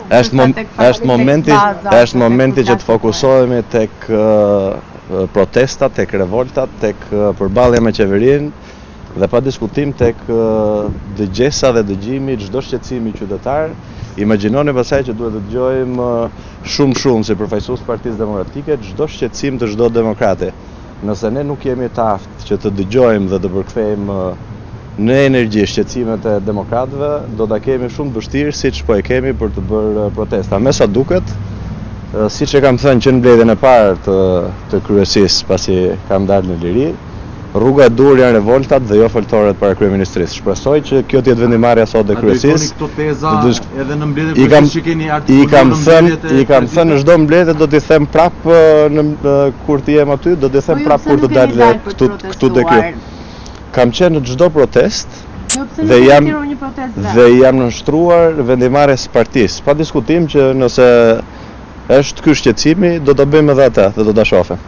Është momenti që të fokusohemi tek protestat, tek revoltat, tek përballja me qeverinë dhe pa diskutim tek dëgjesa dhe dëgjimi çdo shqetësimi qytetar. Imagjinoni pasaj që duhet të dëgjojmë shumë si përfaqësues të Partisë Demokratike çdo shqetësim të çdo demokrati. Nëse ne nuk jemi të aftë që të dëgjojmë dhe të përkthejmë në energji shqetësimet e demokratëve, do ta kemi shumë vështirë siç po e kemi për të bërë protesta. Me sa duket, siç e kam thënë që në mbledhjen e parë të kryesisë pasi kam dalë në liri, rruga e dur janë revoltat dhe jo foltoret para kryeministrisë. Shpresoj që kjo të jetë vendimarrja sot e kryesisë. Këto teza edhe në mbledhje që keni I kam thënë në çdo mbledhje do t'i them prapë kur të jem aty, do t'i them prapë kur të dalë këtu te ky. Kam qenë në çdo protest dhe jam nënshtruar vendimarrjes së partisë. Pa diskutim që nëse është ky shqetësimi, do ta bëjmë edhe atë dhe do ta shohim.